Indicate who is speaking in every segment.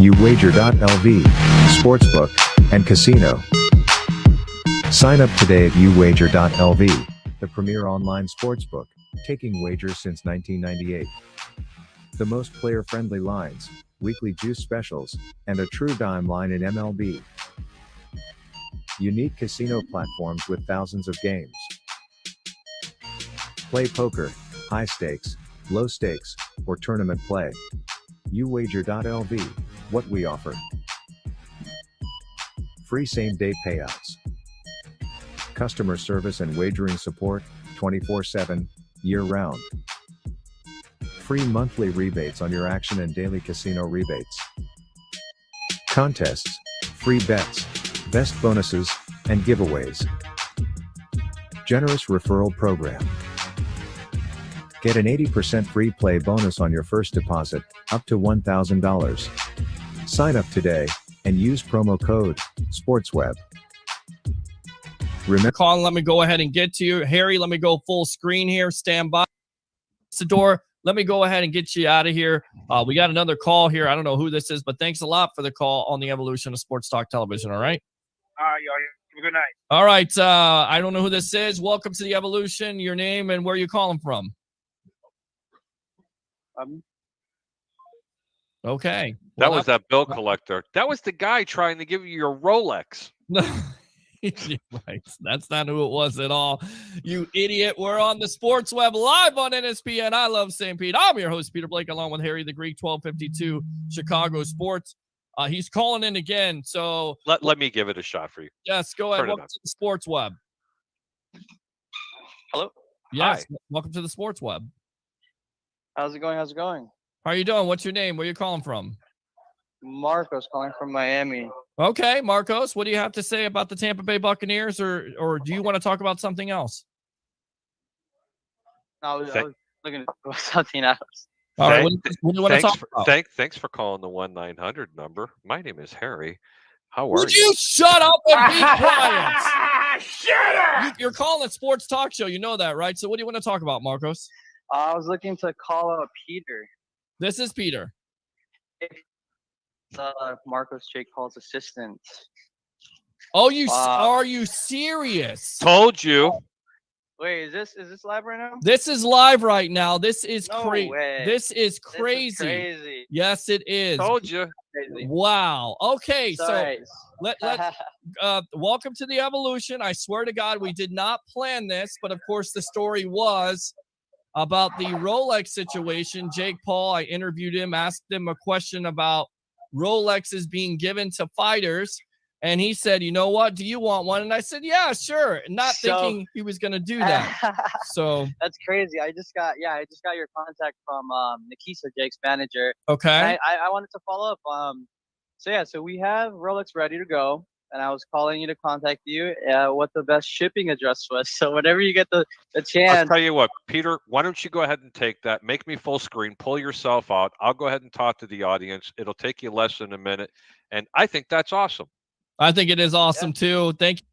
Speaker 1: uwager.lv, sportsbook, and casino. Sign up today at uwager.lv, the premier online sportsbook, taking wagers since 1998. The most player-friendly lines, weekly juice specials, and a true dime line in MLB. Unique casino platforms with thousands of games. Play poker, high stakes, low stakes, or tournament play. uwager.lv, what we offer. Free same-day payouts. Customer service and wagering support, 24/7, year-round. Free monthly rebates on your action and daily casino rebates. Contests, free bets, best bonuses, and giveaways. Generous referral program. Get an 80% free play bonus on your first deposit, up to $1,000. Sign up today and use promo code SPORTSWEB.
Speaker 2: Remember, Colin, let me go ahead and get to you. Harry, let me go full screen here. Stand by. Sador, let me go ahead and get you out of here. We got another call here. I don't know who this is, but thanks a lot for the call on the evolution of Sports Talk Television, all right?
Speaker 3: All right, y'all. Have a good night.
Speaker 2: All right. I don't know who this is. Welcome to the evolution. Your name and where you calling from? Okay.
Speaker 4: That was that bill collector. That was the guy trying to give you your Rolex.
Speaker 2: Right. That's not who it was at all. You idiot. We're on the Sports Web live on NSPN. I love St. Pete. I'm your host, Peter Blake, along with Harry the Greek, 1252 Chicago Sports. He's calling in again. So
Speaker 4: let me give it a shot for you.
Speaker 2: Yes, go ahead. Welcome to the Sports Web.
Speaker 5: Hello.
Speaker 2: Yes.
Speaker 4: Hi.
Speaker 2: Welcome to the Sports Web.
Speaker 5: How's it going?
Speaker 2: How are you doing? What's your name? Where are you calling from?
Speaker 5: Marcos calling from Miami.
Speaker 2: Okay, Marcos, what do you have to say about the Tampa Bay Buccaneers, or do you want to talk about something else?
Speaker 5: No, I was looking for something else.
Speaker 2: All right, what do you want to talk about?
Speaker 4: Thanks for calling the 1-900 number. My name is Harry. How are you?
Speaker 2: Would you shut up and be quiet? Shut up! You're calling a sports talk show. You know that, right? So what do you want to talk about, Marcos?
Speaker 5: I was looking to call out Peter.
Speaker 2: This is Peter.
Speaker 5: Marcos Jake Paul's assistant.
Speaker 2: Oh, are you serious?
Speaker 4: Told you.
Speaker 5: Wait, is this live right now?
Speaker 2: This is live right now. This is crazy.
Speaker 5: This
Speaker 2: is crazy. Yes, it is.
Speaker 4: Told you.
Speaker 2: Wow. Okay,
Speaker 5: Sorry.
Speaker 2: so welcome to the evolution. I swear to God, we did not plan this, but of course the story was about the Rolex situation. Jake Paul, I interviewed him, asked him a question about Rolexes being given to fighters, and he said, "You know what? Do you want one?" And I said, "Yeah, sure." Not thinking he was going to do that. So
Speaker 5: that's crazy. I just got your contact from Nikisa, Jake's manager.
Speaker 2: Okay.
Speaker 5: I wanted to follow up. So we have Rolex ready to go, and I was calling you to contact you what the best shipping address was. So whenever you get the chance.
Speaker 4: I'll tell you what, Peter, why don't you go ahead and take that, make me full screen, pull yourself out. I'll go ahead and talk to the audience. It'll take you less than a minute. And I think that's awesome.
Speaker 2: I think it is awesome too. Thank you.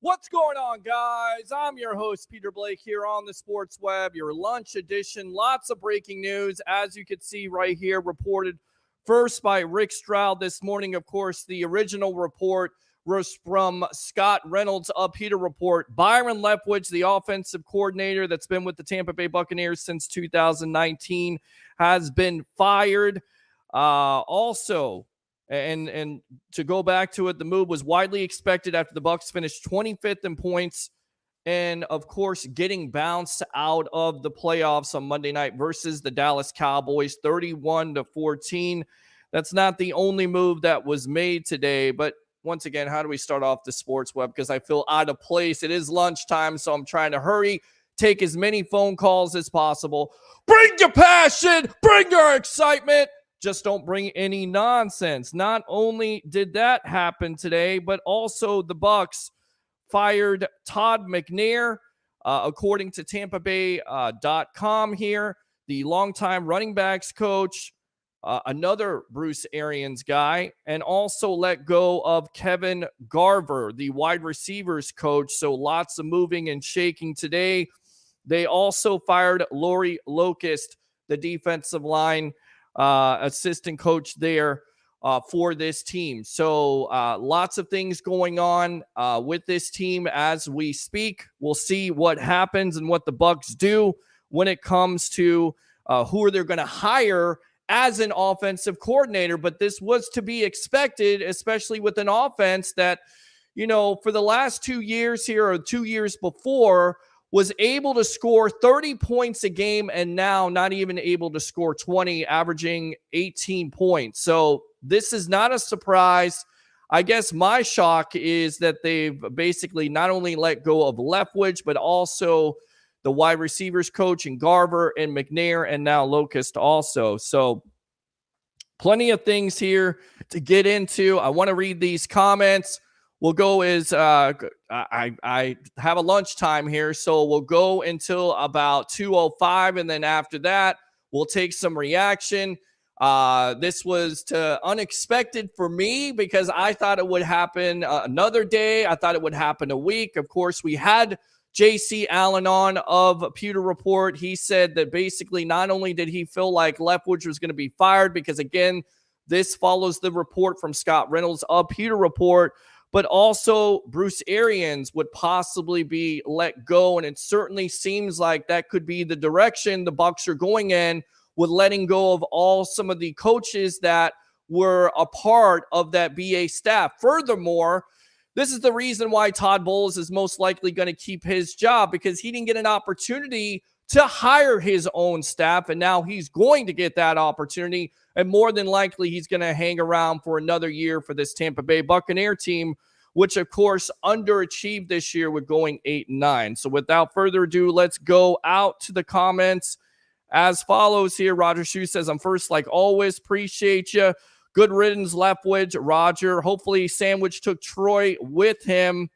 Speaker 2: What's going on, guys? I'm your host, Peter Blake, here on the Sports Web, your lunch edition. Lots of breaking news, as you can see right here, reported first by Rick Stroud this morning. Of course, the original report was from Scott Reynolds' Peter report. Byron Leftwich, the offensive coordinator that's been with the Tampa Bay Buccaneers since 2019, has been fired. Also, And to go back to it, the move was widely expected after the Bucs finished 25th in points and, of course, getting bounced out of the playoffs on Monday night versus the Dallas Cowboys, 31-14. That's not the only move that was made today, but once again, how do we start off the sports web? Because I feel out of place. It is lunchtime, so I'm trying to hurry, take as many phone calls as possible. Bring your passion, bring your excitement. Just don't bring any nonsense. Not only did that happen today, but also the Bucs fired Todd McNair, according to Tampa Bay.com here, the longtime running backs coach, another Bruce Arians guy, and also let go of Kevin Garver, the wide receivers coach. So lots of moving and shaking today. They also fired Lori Locust, the defensive line assistant coach there for this team. So lots of things going on with this team as we speak. We'll see what happens and what the Bucs do when it comes to who are they going to hire as an offensive coordinator. But this was to be expected, especially with an offense that, you know, for the last 2 years here or 2 years before was able to score 30 points a game and now not even able to score 20, averaging 18 points. So this is not a surprise. I guess my shock is that they've basically not only let go of Leftwich, but also the wide receivers coach and Garver and McNair and now Locust also. So plenty of things here to get into. I want to read these comments. We'll go as I have a lunchtime here, so we'll go until about 2:05, and then after that, we'll take some reaction. This was unexpected for me because I thought it would happen another day. I thought it would happen a week. Of course, we had J.C. Allen on of Pewter Report. He said that basically not only did he feel like Leftwich was going to be fired, because again, this follows the report from Scott Reynolds of Pewter Report, but also Bruce Arians would possibly be let go. And it certainly seems like that could be the direction the Bucs are going in, with letting go of all some of the coaches that were a part of that BA staff. Furthermore, this is the reason why Todd Bowles is most likely going to keep his job, because he didn't get an opportunity to hire his own staff, and now he's going to get that opportunity, and more than likely he's going to hang around for another year for this Tampa Bay Buccaneer team, which of course underachieved this year with going 8-9. So without further ado, let's go out to the comments as follows here. Roger Shue says, I'm first like always. Appreciate you. Good riddance, Leftwich. Roger. Hopefully Sandwich took Troy with him.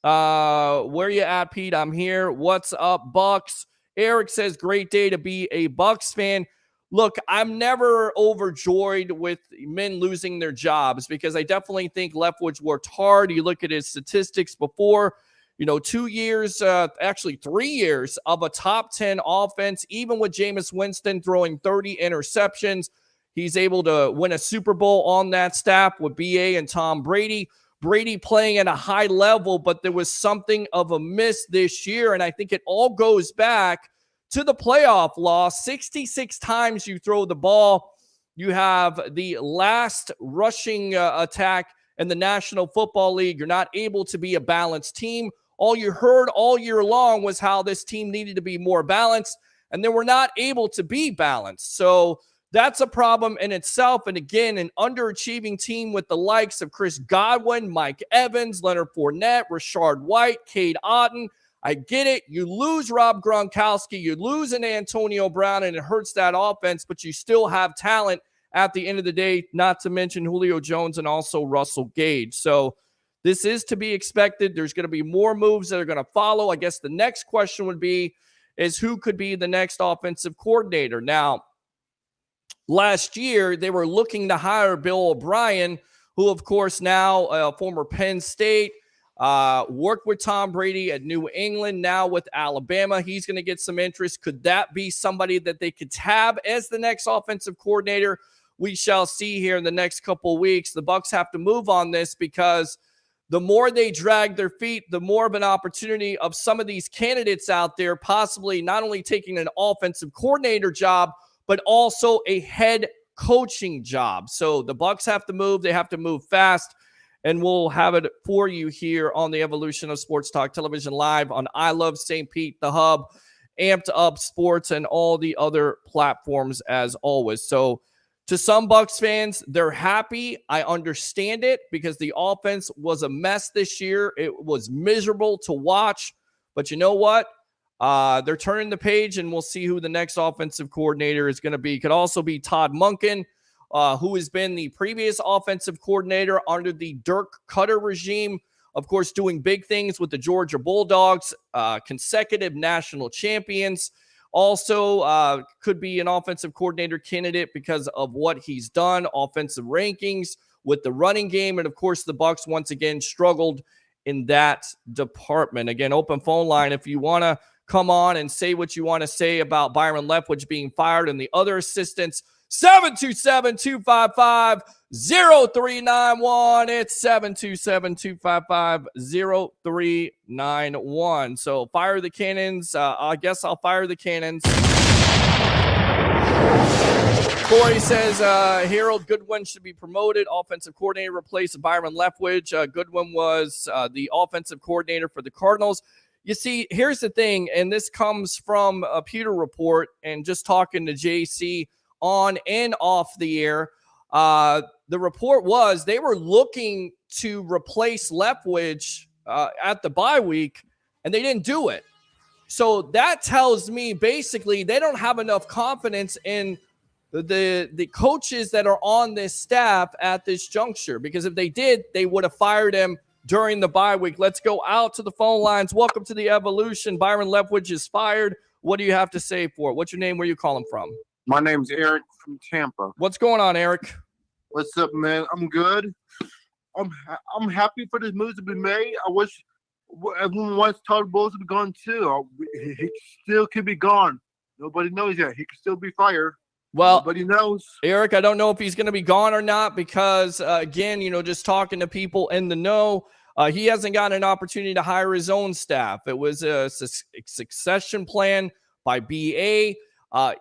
Speaker 2: Where you at, Pete? I'm here. What's up, Bucs? Eric says, great day to be a Bucs fan. Look, I'm never overjoyed with men losing their jobs, because I definitely think Leftwich worked hard. You look at his statistics before, 2 years, actually 3 years of a top 10 offense, even with Jameis Winston throwing 30 interceptions. He's able to win a Super Bowl on that staff with BA and Tom Brady. Brady playing at a high level, but there was something of a miss this year, and I think it all goes back to the playoff loss. 66 times you throw the ball. You have the last rushing attack in the National Football League. You're not able to be a balanced team. All you heard all year long was how this team needed to be more balanced, and they were not able to be balanced. So that's a problem in itself. And again, an underachieving team with the likes of Chris Godwin, Mike Evans, Leonard Fournette, Rashard White, Cade Otton. I get it. You lose Rob Gronkowski, you lose an Antonio Brown, and it hurts that offense, but you still have talent at the end of the day, not to mention Julio Jones and also Russell Gage. So this is to be expected. There's going to be more moves that are going to follow. I guess the next question would be, is who could be the next offensive coordinator? Now, last year, they were looking to hire Bill O'Brien, who, of course, now former Penn State, worked with Tom Brady at New England, now with Alabama. He's going to get some interest. Could that be somebody that they could tab as the next offensive coordinator? We shall see here in the next couple of weeks. The Bucs have to move on this, because the more they drag their feet, the more of an opportunity of some of these candidates out there possibly not only taking an offensive coordinator job, but also a head coaching job. So the Bucs have to move. They have to move fast. And we'll have it for you here on the Evolution of Sports Talk Television Live on I Love St. Pete, The Hub, Amped Up Sports, and all the other platforms as always. So to some Bucs fans, they're happy. I understand it because the offense was a mess this year. It was miserable to watch. But you know what? They're turning the page, and we'll see who the next offensive coordinator is going to be. Could also be Todd Monken, who has been the previous offensive coordinator under the Dirk Cutter regime. Of course, doing big things with the Georgia Bulldogs, consecutive national champions. Also, could be an offensive coordinator candidate because of what he's done, offensive rankings with the running game. And, of course, the Bucs once again struggled in that department. Again, open phone line if you want to come on and say what you want to say about Byron Leftwich being fired and the other assistants. 727-255-0391. It's 727-255-0391. So fire the cannons. I guess I'll fire the cannons. Corey says Harold Goodwin should be promoted. Offensive coordinator replaced Byron Leftwich. Goodwin was the offensive coordinator for the Cardinals. You see, here's the thing, and this comes from a Pewter report and just talking to JC on and off the air. The report was they were looking to replace Leftwich at the bye week, and they didn't do it. So that tells me basically they don't have enough confidence in the coaches that are on this staff at this juncture, because if they did, they would have fired him during the bye week. Let's go out to the phone lines. Welcome to the Evolution. Byron Leftwich is fired. What do you have to say for it? What's your name? Where you calling from?
Speaker 6: My name's Eric from Tampa.
Speaker 2: What's going on, Eric?
Speaker 6: What's up, man? I'm good. I'm happy for this move to be made. I wish everyone wants Todd Bowles to be gone too. He still could be gone. Nobody knows yet. He could still be fired.
Speaker 2: Well,
Speaker 6: nobody knows.
Speaker 2: Eric, I don't know if he's going to be gone or not because, again, just talking to people in the know, he hasn't gotten an opportunity to hire his own staff. It was a succession plan by BA.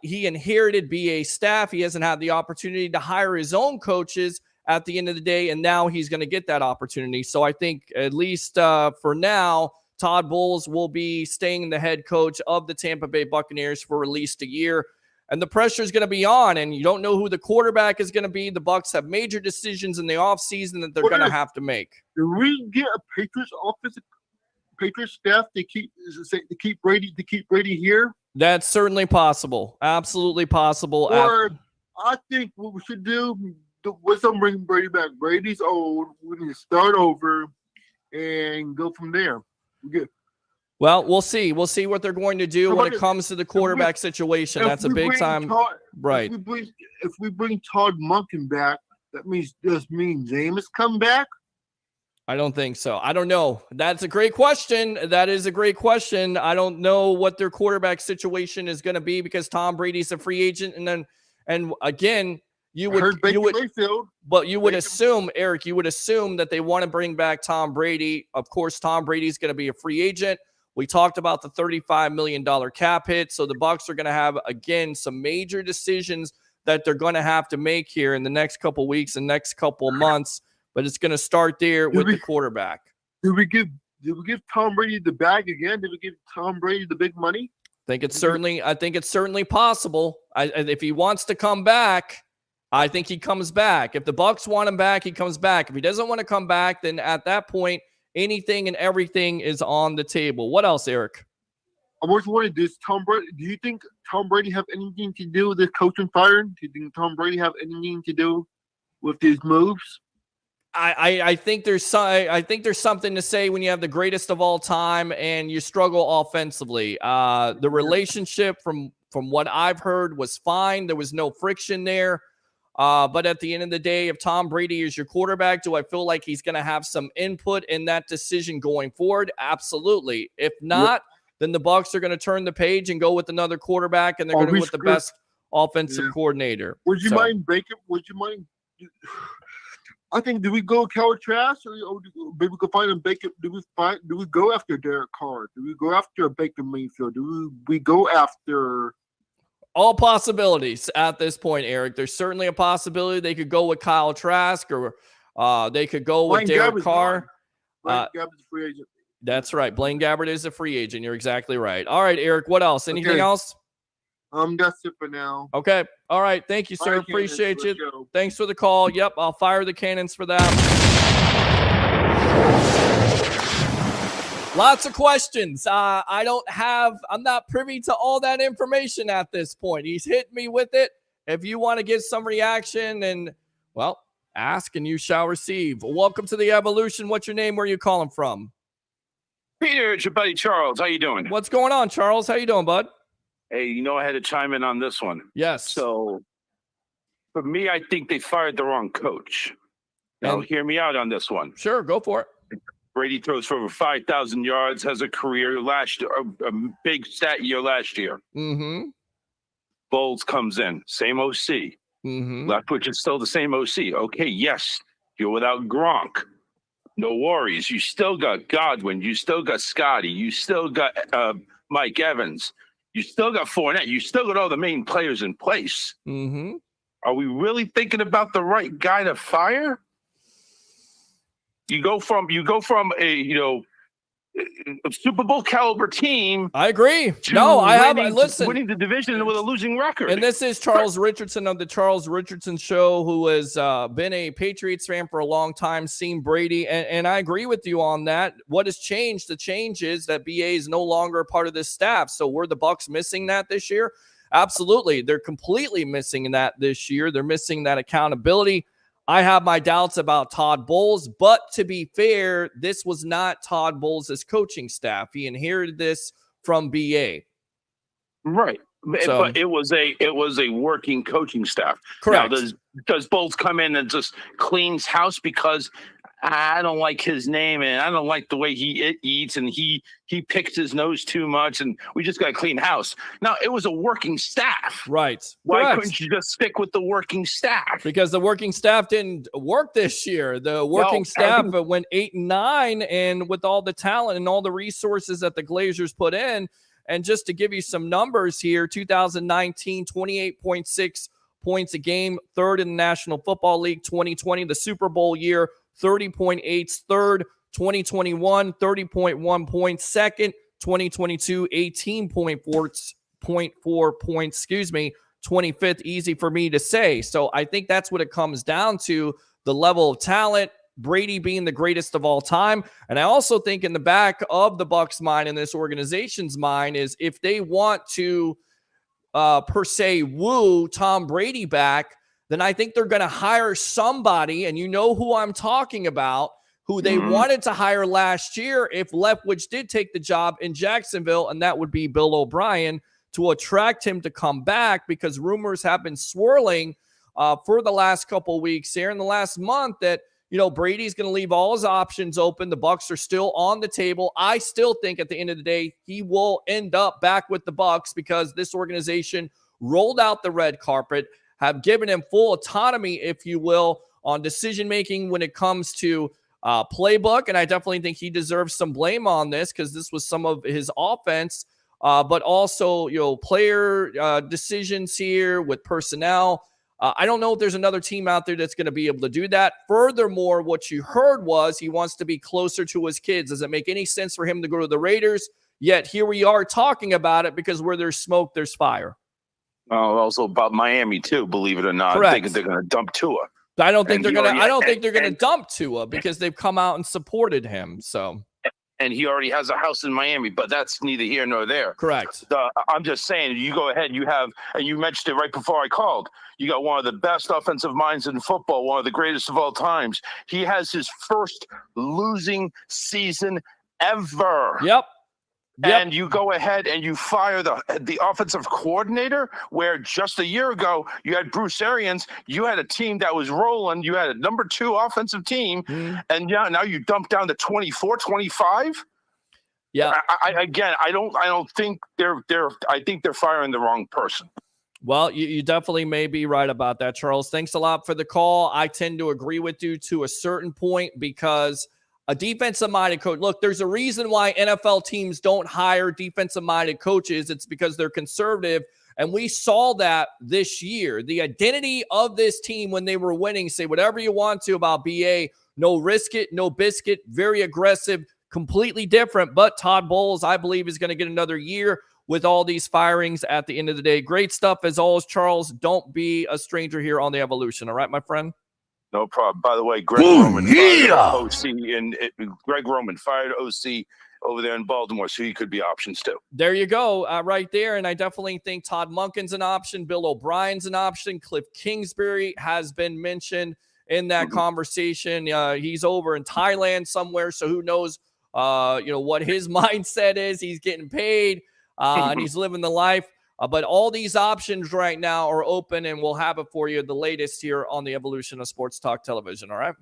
Speaker 2: He inherited BA staff. He hasn't had the opportunity to hire his own coaches at the end of the day, and now he's going to get that opportunity. So I think at least for now, Todd Bowles will be staying the head coach of the Tampa Bay Buccaneers for at least a year. And the pressure is going to be on, and you don't know who the quarterback is going to be. The Bucs have major decisions in the offseason that they're going to have to make.
Speaker 6: Do we get a Patriots staff to keep Brady here?
Speaker 2: That's certainly possible. Absolutely possible.
Speaker 6: Or I think what we should do was bring Brady back. Brady's old. We need to start over and go from there.
Speaker 2: Well, we'll see. We'll see what they're going to do when it comes to the quarterback situation. That's a big time. Right.
Speaker 6: If we bring Todd Monken back, that means Jameis come back?
Speaker 2: I don't think so. I don't know. That's a great question. That is a great question. I don't know what their quarterback situation is going to be because Tom Brady's a free agent. And again, you would assume, Eric, you would assume that they want to bring back Tom Brady. Of course, Tom Brady's going to be a free agent. We talked about the $35 million cap hit. So the Bucs are going to have, again, some major decisions that they're going to have to make here in the next couple weeks and next couple months. But it's going to start there with the quarterback.
Speaker 6: Did we give Tom Brady the bag again? Did we give Tom Brady the big money?
Speaker 2: I think it's certainly possible. If he wants to come back, I think he comes back. If the Bucs want him back, he comes back. If he doesn't want to come back, then at that point, anything and everything is on the table. What else, Eric?
Speaker 6: I was wondering, do you think Tom Brady have anything to do with the coaching firing? Do you think Tom Brady have anything to do with these moves?
Speaker 2: I think there's something to say when you have the greatest of all time and you struggle offensively. The relationship from what I've heard was fine. There was no friction there. But at the end of the day, if Tom Brady is your quarterback, do I feel like he's going to have some input in that decision going forward? Absolutely. If not, then the Bucs are going to turn the page and go with another quarterback, and they're going to go with the best offensive coordinator.
Speaker 6: Would you mind Baker? Would you mind? I think, do we go Cal Trask or maybe we go find a Baker? Do we go after Derek Carr? Do we go after Baker Mayfield? Do we go after
Speaker 2: All possibilities at this point, Eric. There's certainly a possibility they could go with Kyle Trask, or they could go with
Speaker 6: Blaine
Speaker 2: Derek
Speaker 6: Gabbert's
Speaker 2: Carr.
Speaker 6: Blaine Gabbert's a free agent.
Speaker 2: That's right. Blaine Gabbert is a free agent. You're exactly right. All right, Eric, what else? Anything else?
Speaker 6: That's it for now.
Speaker 2: Okay. All right. Thank you, sir.
Speaker 6: Fire cannons
Speaker 2: Appreciate
Speaker 6: for the
Speaker 2: you.
Speaker 6: show.
Speaker 2: Thanks for the call. Yep, I'll fire the cannons for that. Lots of questions. I'm not privy to all that information at this point. He's hit me with it. If you want to give some reaction, and well, ask and you shall receive. Welcome to the Evolution. What's your name? Where are you calling from?
Speaker 7: Peter, it's your buddy Charles. How you doing?
Speaker 2: What's going on, Charles? How you doing, bud?
Speaker 7: Hey, I had to chime in on this one.
Speaker 2: Yes.
Speaker 7: So, for me, I think they fired the wrong coach. Now, hear me out on this one.
Speaker 2: Sure, go for it.
Speaker 7: Brady throws for over 5,000 yards, has a career last year, a big stat year last year.
Speaker 2: Mm-hmm.
Speaker 7: Bowles comes in, same OC.
Speaker 2: Mm-hmm.
Speaker 7: Leftwich is still the same OC. Okay, yes, you're without Gronk. No worries. You still got Godwin. You still got Scotty. You still got Mike Evans. You still got Fournette. You still got all the main players in place.
Speaker 2: Mm-hmm.
Speaker 7: Are we really thinking about the right guy to fire? You go from a Super Bowl caliber team.
Speaker 2: I agree. No, I haven't. Listen,
Speaker 7: winning the division with a losing record.
Speaker 2: And this is Charles Richardson of the Charles Richardson Show, who has been a Patriots fan for a long time, seen Brady, and I agree with you on that. What has changed? The change is that BA is no longer a part of this staff. So were the Bucs missing that this year? Absolutely. They're completely missing that this year. They're missing that accountability. I have my doubts about Todd Bowles, but to be fair, this was not Todd Bowles' coaching staff. He inherited this from BA.
Speaker 7: Right.
Speaker 2: So,
Speaker 7: but it was a working coaching staff.
Speaker 2: Correct.
Speaker 7: Now, does Bowles come in and just cleans house because I don't like his name and I don't like the way he eats and he picks his nose too much and we just got to clean house? Now, it was a working staff.
Speaker 2: Right.
Speaker 7: Why
Speaker 2: Correct.
Speaker 7: couldn't you just stick with the working staff?
Speaker 2: Because the working staff didn't work this year. The working staff went 8-9, and with all the talent and all the resources that the Glazers put in, and just to give you some numbers here, 2019, 28.6 points a game, third in the National Football League. 2020, the Super Bowl year, 30.8, third. 2021, 30.1 points, second. 2022, 18.4 points, 25th, easy for me to say. So I think that's what it comes down to, the level of talent, Brady being the greatest of all time. And I also think in the back of the Bucs' mind and this organization's mind is if they want to, per se, woo Tom Brady back, then I think they're going to hire somebody, and you know who I'm talking about, who they wanted to hire last year if Leftwich did take the job in Jacksonville, and that would be Bill O'Brien, to attract him to come back, because rumors have been swirling for the last couple of weeks here in the last month that, Brady's going to leave all his options open. The Bucs are still on the table. I still think at the end of the day, he will end up back with the Bucs because this organization rolled out the red carpet, have given him full autonomy, if you will, on decision-making when it comes to playbook. And I definitely think he deserves some blame on this because this was some of his offense, but also, player decisions here with personnel. I don't know if there's another team out there that's going to be able to do that. Furthermore, what you heard was he wants to be closer to his kids. Does it make any sense for him to go to the Raiders? Yet here we are talking about it because where there's smoke, there's fire.
Speaker 7: Oh, also about Miami too, believe it or not.
Speaker 2: Correct.
Speaker 7: I think they're going to dump Tua.
Speaker 2: I don't think they're going to dump Tua because they've come out and supported him. So,
Speaker 7: and he already has a house in Miami, but that's neither here nor there.
Speaker 2: Correct.
Speaker 7: I'm just saying, you go ahead. You have, and you mentioned it right before I called. You got one of the best offensive minds in football, one of the greatest of all times. He has his first losing season ever.
Speaker 2: Yep.
Speaker 7: And you go ahead and you fire the offensive coordinator, where just a year ago you had Bruce Arians. You had a team that was rolling. You had a number 2 offensive team, and now you dump down to 24, 25.
Speaker 2: Yeah.
Speaker 7: I don't think I think they're firing the wrong person.
Speaker 2: Well, you definitely may be right about that, Charles. Thanks a lot for the call. I tend to agree with you to a certain point because a defensive-minded coach. Look, there's a reason why NFL teams don't hire defensive-minded coaches. It's because they're conservative And we saw that this year. The identity of this team when they were winning, say whatever you want to about BA, no risk it, no biscuit, very aggressive, completely different. But Todd Bowles, I believe, is going to get another year with all these firings at the end of the day. Great stuff as always, Charles. Don't be a stranger here on the Evolution. All right, my friend?
Speaker 7: No problem. By the way, Greg Roman fired OC Greg Roman fired OC over there in Baltimore, so he could be options too.
Speaker 2: There you go, right there. And I definitely think Todd Monken's an option. Bill O'Brien's an option. Cliff Kingsbury has been mentioned in that conversation. He's over in Thailand somewhere, so who knows, what his mindset is. He's getting paid, and he's living the life. But all these options right now are open, and we'll have it for you, the latest here on the Evolution of Sports Talk Television. All right?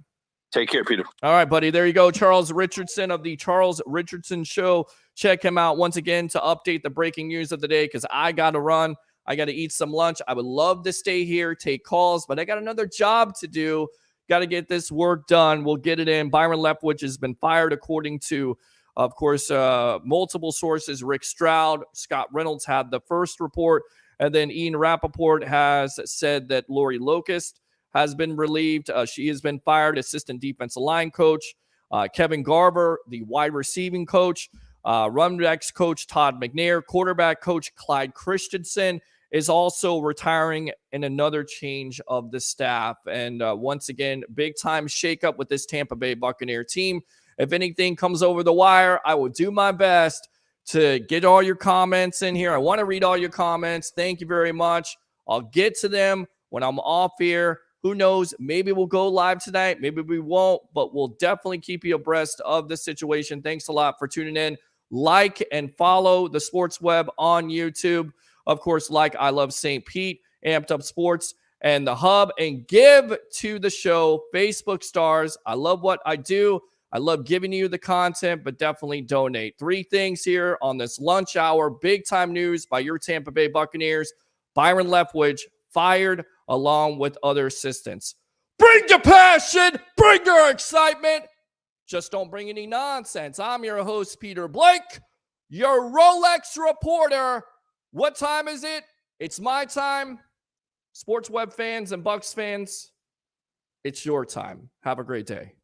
Speaker 7: Take care, Peter.
Speaker 2: All right, buddy. There you go. Charles Richardson of the Charles Richardson Show. Check him out once again to update the breaking news of the day, because I got to run. I got to eat some lunch. I would love to stay here, take calls, but I got another job to do. Got to get this work done. We'll get it in. Byron Leftwich has been fired, according to, of course, multiple sources. Rick Stroud, Scott Reynolds had the first report, and then Ian Rappaport has said that Lori Locust has been relieved. She has been fired. Assistant defensive line coach Kevin Garber, the wide receiving coach, run backs coach Todd McNair, quarterback coach Clyde Christensen is also retiring, in another change of the staff. And once again, big time shakeup with this Tampa Bay Buccaneer team. If anything comes over the wire, I will do my best to get all your comments in here. I want to read all your comments. Thank you very much. I'll get to them when I'm off here. Who knows? Maybe we'll go live tonight. Maybe we won't, but we'll definitely keep you abreast of the situation. Thanks a lot for tuning in. Like and follow the Sports Web on YouTube. Of course, like I Love St. Pete, Amped Up Sports, and The Hub. And give to the show Facebook stars. I love what I do. I love giving you the content, but definitely donate. 3 things here on this lunch hour. Big time news by your Tampa Bay Buccaneers. Byron Leftwich fired along with other assistants. Bring your passion. Bring your excitement. Just don't bring any nonsense. I'm your host, Peter Blake, your Rolex reporter. What time is it? It's my time. Sports Web fans and Bucs fans, it's your time. Have a great day.